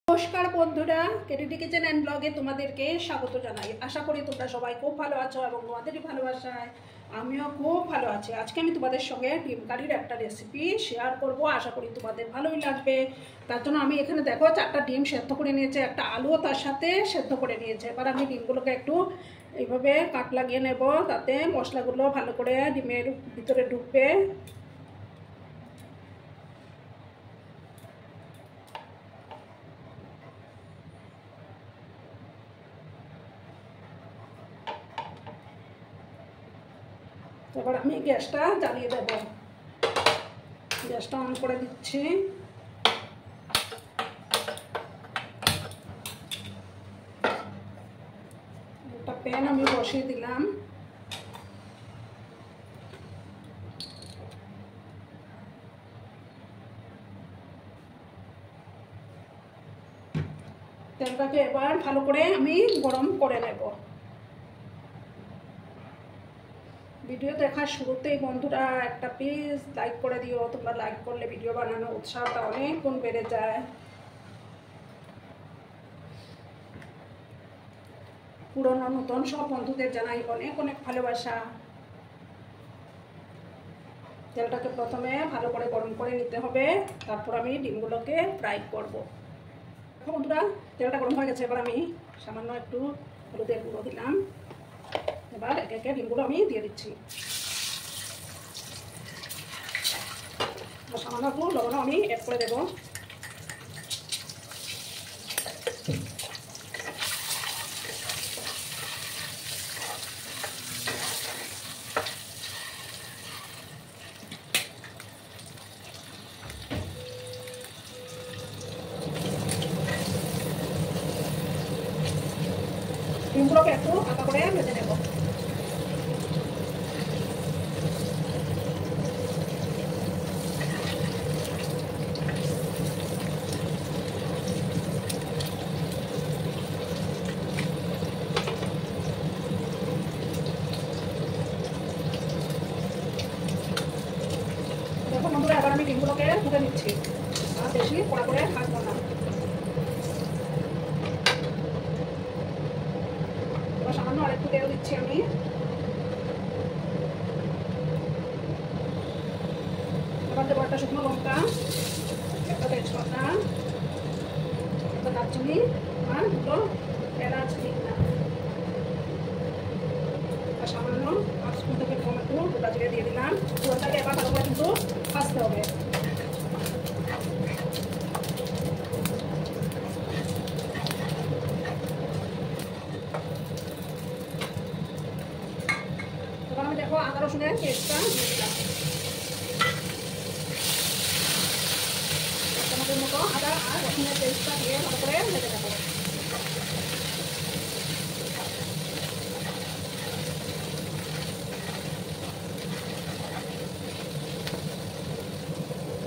নমস্কার বন্ধুরা, কেটিডি kitchen and ব্লগে তোমাদেরকে স্বাগত জানাই। আশা করি তোমরা সবাই খুব ভালো আছো এবং তোমাদেরই ভালোবাসায় আমিও খুব ভালো আছি। আজকে আমি তোমাদের সঙ্গে ডিম কারির একটা রেসিপি শেয়ার করব। আশা করি তোমাদের ভালোই লাগবে। তার জন্য আমি এখানে দেখো 4টা ডিম সেদ্ধ করে নিয়েছে, একটা আলুও তার সাথে সেদ্ধ করে নিয়েছে। এবার আমি ডিমগুলোকে একটু এইভাবে কাট লাগিয়ে নেব, তাতে মশলাগুলো ভালো করে ডিমের ভিতরে ঢুকবে। এবার আমি গ্যাসটা জ্বালিয়ে দেব। গ্যাসটা অন করে দিচ্ছি। একটা প্যান আমি বসিয়ে দিলাম। তেলটাকে এবার ভালো করে আমি গরম করে নেব। ভিডিও দেখার শুরুতেই বন্ধুরা একটা প্লিজ লাইক করে দিও। তোমরা লাইক করলে ভিডিও বানানোর উৎসাহটা অনেক গুণ বেড়ে যায়। পুরনো নতুন সব বন্ধুদের জানাই অনেক অনেক ভালোবাসা। তেলটাকে প্রথমে ভালো করে গরম করে নিতে হবে, তারপর আমি ডিমগুলোকে ফ্রাই করব। দেখো বন্ধুরা, তেলটা গরম হয়ে গেছে। এবার আমি সামান্য একটু হলুদের গুঁড়ো দিলাম। এবার একে একে ডিমগুলো আমি দিয়ে দিচ্ছি। সামান্য একটু লবণও আমি অ্যাড করে দেবো। ডিমগুলোকে একটু হালকা করে ভেজে নেব। দেখো বন্ধুরা, এবার আমি ডিমগুলোকে তুলে নিচ্ছি। আর বেশি কড়া করে ভাজবো না। এবার সামান্য আরেকটু তেল দিচ্ছি আমি। এবার দেবো একটা শুকনো লঙ্কা, একটা তেজপাতা, একটা দারচিনি আর দুটো এলাচ দিলাম। আর সামান্য 5 স্পুন থেকে কম একটু গোটা জিরে দিয়ে দিলাম। পুরোটাকে এবার ভালো করে কিন্তু ভাজতে হবে। এবার আমি দেখো আদা রসুনের পেস্টটা দিয়ে দিলাম। চামচের মতো আদা আর রসুনের পেস্টটা দিয়ে ভালো করে ভেজে নেবো।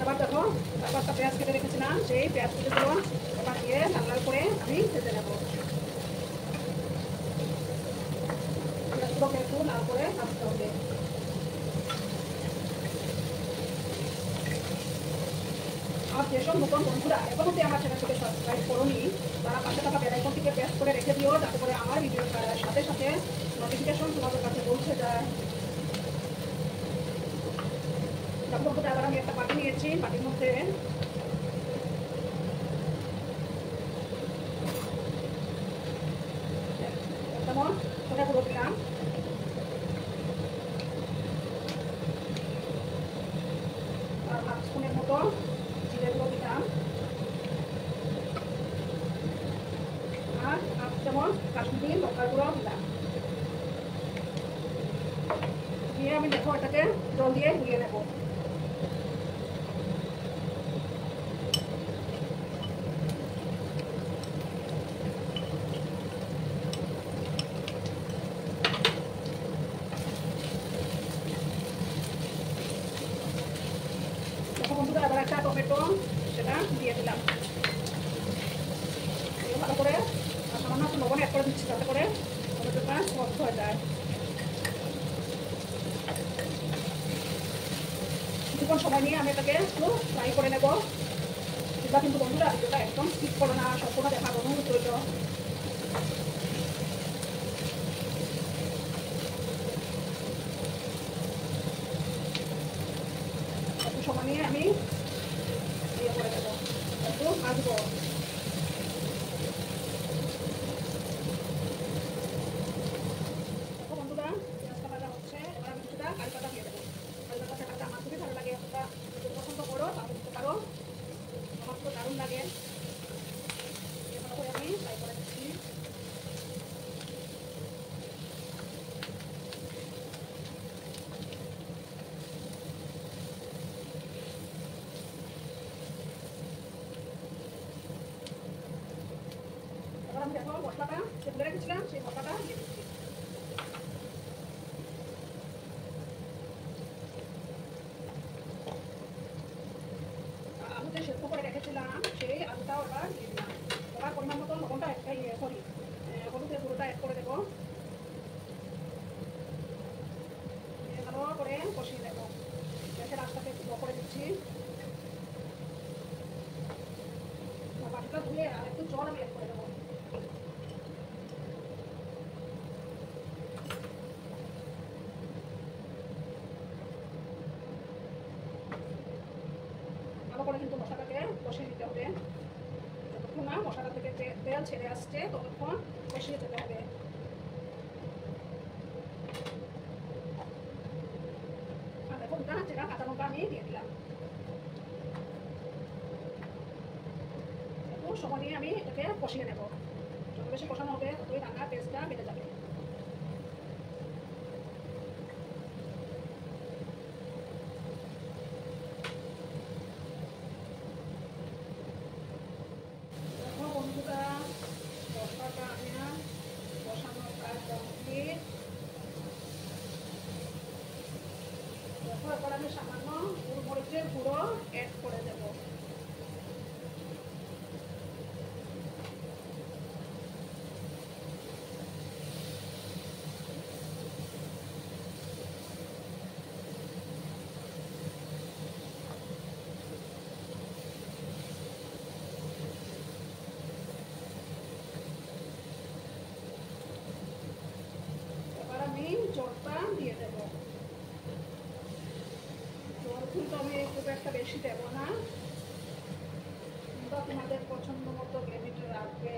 এবার দেখো তারপর একটা পেঁয়াজ কেটে রেখেছিলাম, সেই পেঁয়াজ কুচিগুলো এবার দিয়ে লাল লাল করে আমি ভেজে নেবো। পেঁয়াজগুলোকে একটু লাল করে ভাজতে হবে। আর যেসব নতুন বন্ধুরা এখনো আমার চ্যানেলটিকে সাবস্ক্রাইব করোনি, তারা পাশে থাকা বেল আইকনটিকে প্রেস করে রেখে দিও, যাতে করে আমার ভিডিও ছাড়ার সাথে সাথে নোটিফিকেশন তোমাদের কাছে পৌঁছে যায়। বন্ধুরা, এবার আমি একটা বাটি নিয়েছি। বাটির মধ্যে ধনে গুঁড়ো দিলাম, আর 1/2 স্পুনের মতো জিরে গুঁড়ো দিলাম, আর 1 চামচ কাশ্মীরি লঙ্কার গুঁড়ো দিলাম। দিয়ে আমি দেখো এটাকে জল দিয়ে গুলিয়ে নেব। বন্ধুরা, এবার একটা টমেটো সেটা দিয়ে দিলাম। ভালো করে সামান্য একটু লবণ অ্যাড করে দিচ্ছি, যাতে করে টমেটোটা সফট হয়ে যায়। কিছুক্ষণ সময় নিয়ে আমি এটাকে একটু ফ্রাই করে নেব। তোমরা কিন্তু বন্ধুরা ভিডিওটা একদম স্কিপ করো না, সম্পূর্ণ দেখার অনুরোধ রইল। একটু সময় নিয়ে আমি ইয়ে করে দেবো, একটু ভাজবো। বন্ধুরা পেঁয়াজটা ভাজা হচ্ছে, এবার আমি কিছুটা কারি পাতা দিয়ে দেবো। কারি পাতা দেখাটা আমার খুবই ভালো লাগে, তোমরা যদি পছন্দ করো তাহলে দিতে পারো, আমার তো দারুণ লাগে। ভালো করে আমি ফ্রাই করে দিচ্ছি। এবার আমি দেখো মশলাটা তুলে রেখেছিলাম, সেই মশলাটা দিয়ে দিচ্ছি। আলুতে সেদ্ধ করে রেখেছিলাম সেই আলুটাও এবার দিয়ে দিলাম। এবার পরিমাণ মতো লবণটা একটাই করি, হলুদের গুঁড়োটা অ্যাড করে দেবো। ভালো করে কষিয়ে দেবো, গ্যাসের আঁচটাকে একটু করে দিচ্ছি। বাটিটা ধুয়ে আর একটু জল আমি অ্যাড করে দেবো। ভালো করে কিন্তু মশলাটাকে কষিয়ে দিতে হবে, যতক্ষণ না মশলা থেকে তেল ছেড়ে আসছে ততক্ষণ কষিয়ে যেতে হবে। আর দেখো দুটা চেরা কাঁচা লঙ্কা আমি দিয়ে দিলাম। একটু সময় নিয়ে আমি এটাকে কষিয়ে নেব, যত বেশি কষানো হবে ততই রান্নার টেস্টটা বেড়ে যাবে। দেখো বন্ধুরা মশলাটা আমি কষানোর কাজ কমপ্লিট। দেখো এবার আমি সামান্য গোলমরিচের গুঁড়ো অ্যাড করে দেব। এবার আমি জলটা দিয়ে দেব। জল কিন্তু আমি খুব একটা বেশি দেবো না, তোমরা তোমাদের পছন্দ মতো গ্রেভিটা রাখবে।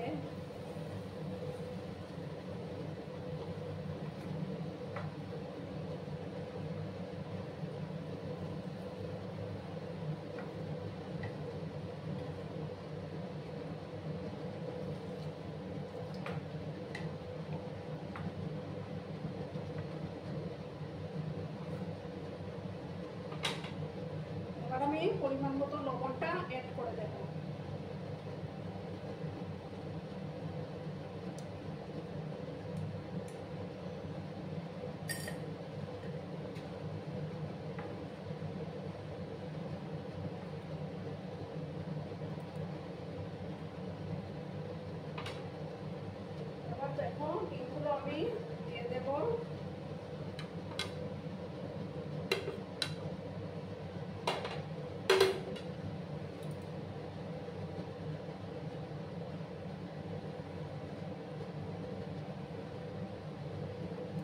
এবার আমি পরিমাণ মতো লবণটা অ্যাড করে দেব। এবার দেখো ডিমগুলো আমি দিয়ে দেব।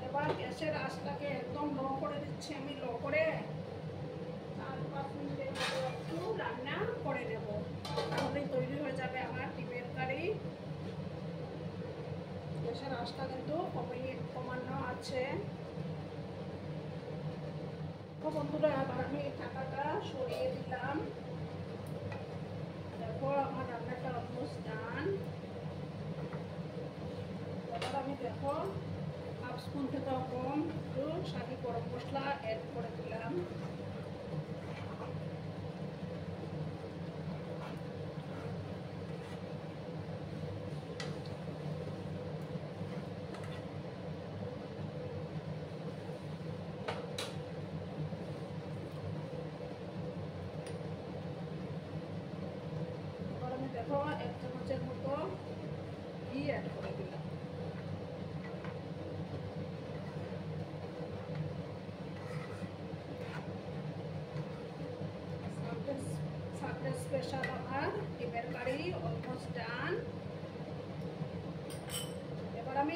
এবার গ্যাসের আঁচটাকে একদম লো করে দিচ্ছি আমি, লো করে 4-5 মিনিটের মতো একটু রান্না করে নেব, তাহলেই তৈরি হয়ে যাবে আমার ডিমের কারি। গ্যাসের আঁচটা কিন্তু কমানো আছে। তো বন্ধুরা এবার আমি ঢাকাটা সরিয়ে দিলাম। দেখো আমার রান্নাটা অলমোস্ট ডান। এবার আমি দেখো হাফ স্পুন থেকে কম একটু শাহি গরম মশলা অ্যাড করে দিলাম। এবার আমি দেখো 1 চামচের মতো ঘি অ্যাড করে দিলাম। স্পেশাল আমার ডিমের কারি অলমোস্ট ডান।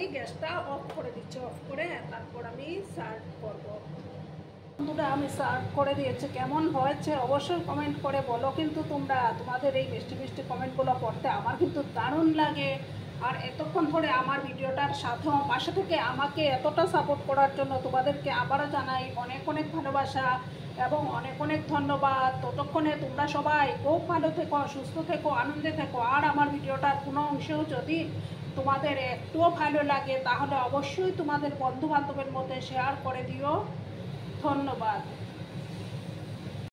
আমি গ্যাসটা অফ করে দিচ্ছি, অফ করে তারপর আমি সার্ভ করব। বন্ধুরা আমি সার্ভ করে দিয়েছি, কেমন হয়েছে অবশ্যই কমেন্ট করে বলো। কিন্তু তোমরা তোমাদের এই মিষ্টি মিষ্টি কমেন্টগুলো পড়তে আমার কিন্তু দারুণ লাগে। আর এতক্ষণ ধরে আমার ভিডিওটার সাথেও পাশে থেকে আমাকে এতটা সাপোর্ট করার জন্য তোমাদেরকে আবারও জানাই অনেক অনেক ভালোবাসা এবং অনেক অনেক ধন্যবাদ। ততক্ষণে তোমরা সবাই খুব ভালো থেকো, সুস্থ থেকো, আনন্দে থেকো। আর আমার ভিডিওটার কোনো অংশেও যদি তোমাদের একটুও ভালো লাগে তাহলে অবশ্যই তোমাদের বন্ধু বান্ধবের মধ্যে শেয়ার করে দিও। ধন্যবাদ।